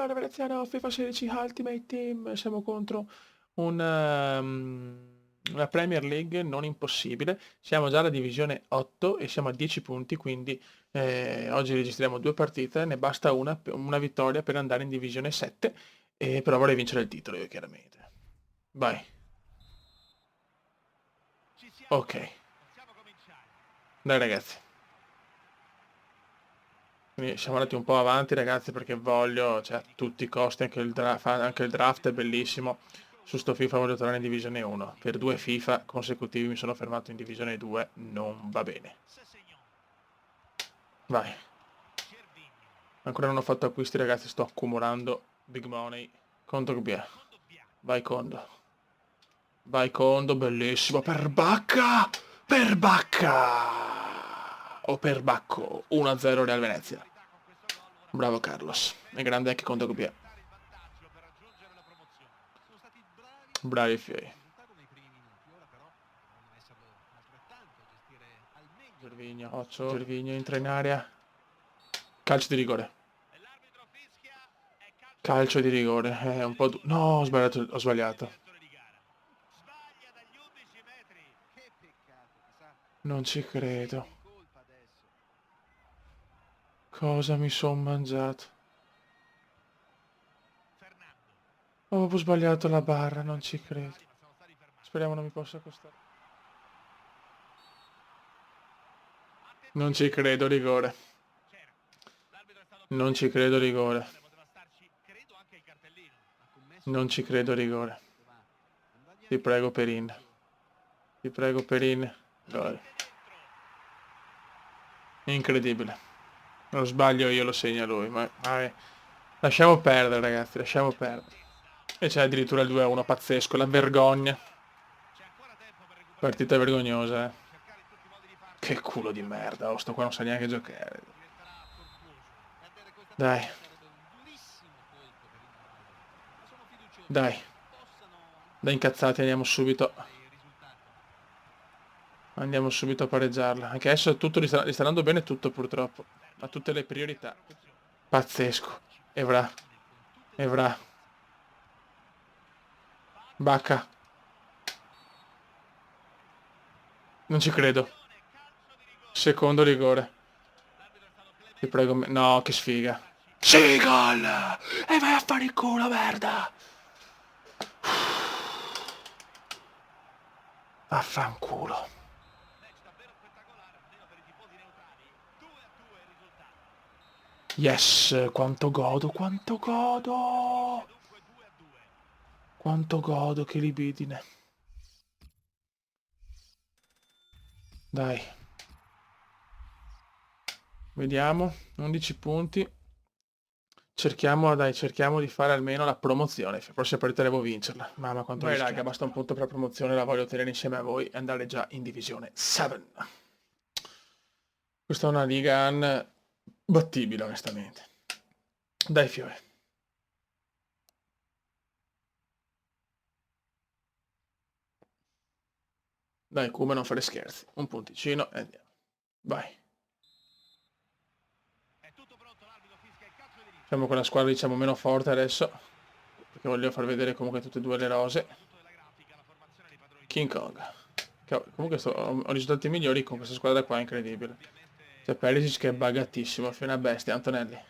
Allora, Veneziano, FIFA 16 Ultimate Team, siamo contro una Premier League non impossibile. Siamo già alla divisione 8 e siamo a 10 punti, quindi oggi registriamo 2 partite, ne basta una vittoria per andare in divisione 7, e però vorrei vincere il titolo io chiaramente. Vai. Ok. Dai ragazzi. Quindi siamo andati un po' avanti ragazzi perché voglio, cioè a tutti i costi, anche il draft è bellissimo. Su sto FIFA voglio tornare in divisione 1. Per 2 FIFA consecutivi mi sono fermato in divisione 2, non va bene. Vai. Ancora non ho fatto acquisti ragazzi, sto accumulando big money. Conto Gbia. Vai Condo. Vai Condo, bellissimo. Per Bacca! Per Bacca! O per Bacco. 1-0 Real Venezia. Bravo Carlos. È grande anche Conto Gbia. Bravi fioi. Gervinho entra in area. Calcio di rigore. Calcio di rigore. È un po'... No, ho sbagliato. Non ci credo. Cosa mi son mangiato? Ho proprio sbagliato la barra, non ci credo. Speriamo non mi possa costare. Non ci credo, rigore. Non ci credo, rigore. Non ci credo, rigore. Ti prego, Perin. Ti prego, Perin. Gol. Incredibile. Lo sbaglio io, lo segna lui. Ma lasciamo perdere, ragazzi, lasciamo perdere. E c'è addirittura il 2-1, pazzesco, la vergogna. Partita vergognosa, eh. Che culo di merda, oh, sto qua non sa neanche giocare. Dai. Dai. Da incazzati andiamo subito. Andiamo subito a pareggiarla. Anche adesso tutto gli sta andando bene tutto purtroppo. Ha tutte le priorità. Pazzesco. Evra. Evra. Bacca. Non ci credo. Secondo rigore. Ti prego. No, che sfiga. Sì, gol! E vai a fare il culo, merda! Vaffanculo. Yes, quanto godo, quanto godo! Quanto godo, che libidine. Dai. Vediamo, 11 punti. Cerchiamo di fare almeno la promozione. La prossima partita devo vincerla. Mamma quanto rischiato. Raga, basta un punto per la promozione, la voglio tenere insieme a voi e andare già in divisione 7. Questa è una liga battibile, onestamente. Dai fiore. Dai, Kuma, non fare scherzi. Un punticino e andiamo. Vai. Siamo con la squadra, diciamo, meno forte adesso. Perché voglio far vedere comunque tutte e due le rose. King Kong. Comunque ho risultati migliori con questa squadra qua, incredibile. C'è Perisic che è buggatissimo, è una bestia. Antonelli.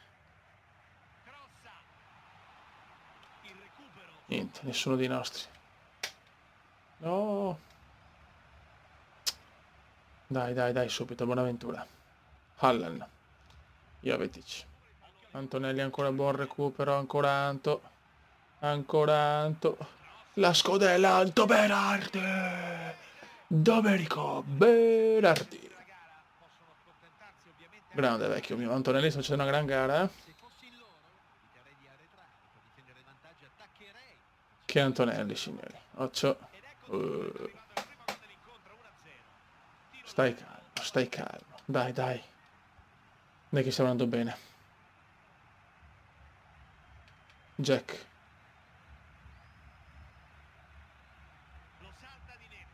Niente, nessuno dei nostri. No. Dai, subito, Bonaventura. Hallen. Jovetic. Antonelli ancora buon recupero, ancora Anto. Ancora Anto. La scodella, Anto Berardi. Domenico Berardi. Grande vecchio mio. Antonelli sta facendo una gran gara, eh. Che Antonelli, signori. Occhio. Stai calmo, stai calmo. Dai. Dai che stiamo andando bene. Jack.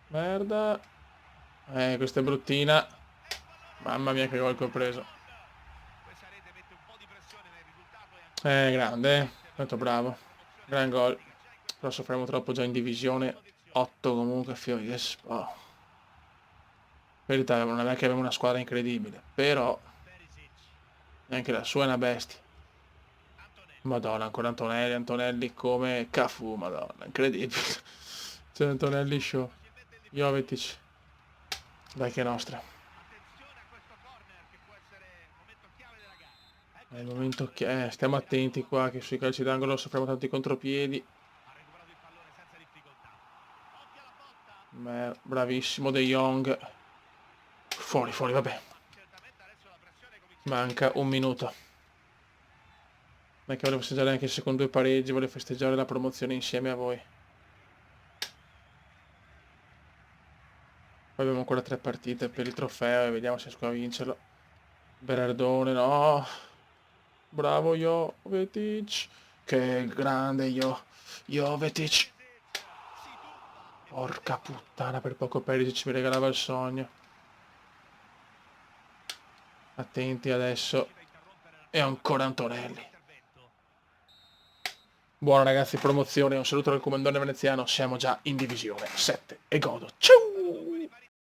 Merda. Questa è bruttina. Mamma mia che gol che ho preso. Grande. Tanto bravo. Gran gol. Però soffriamo troppo già in divisione 8 comunque, figlio che in verità non è che abbiamo una squadra incredibile, però neanche la sua è una bestia. Madonna, ancora Antonelli come Cafu, madonna, incredibile. C'è Antonelli show. Jovetic. Dai che è nostra. È il momento che... stiamo attenti qua che sui calci d'angolo soffriamo tanti contropiedi. Bravissimo De Jong. Fuori, fuori, vabbè. Manca un minuto. Non è che volevo festeggiare anche se con 2 pareggi, volevo festeggiare la promozione insieme a voi. Poi abbiamo ancora 3 partite per il trofeo e vediamo se riesco a vincerlo. Berardone, no. Bravo Jovetic. Che grande Jovetic. Porca puttana, per poco Perisic mi regalava il sogno. Attenti adesso. E ancora Antonelli. Buono ragazzi, promozione. Un saluto dal comandante veneziano. Siamo già in divisione 7 e godo. Ciao!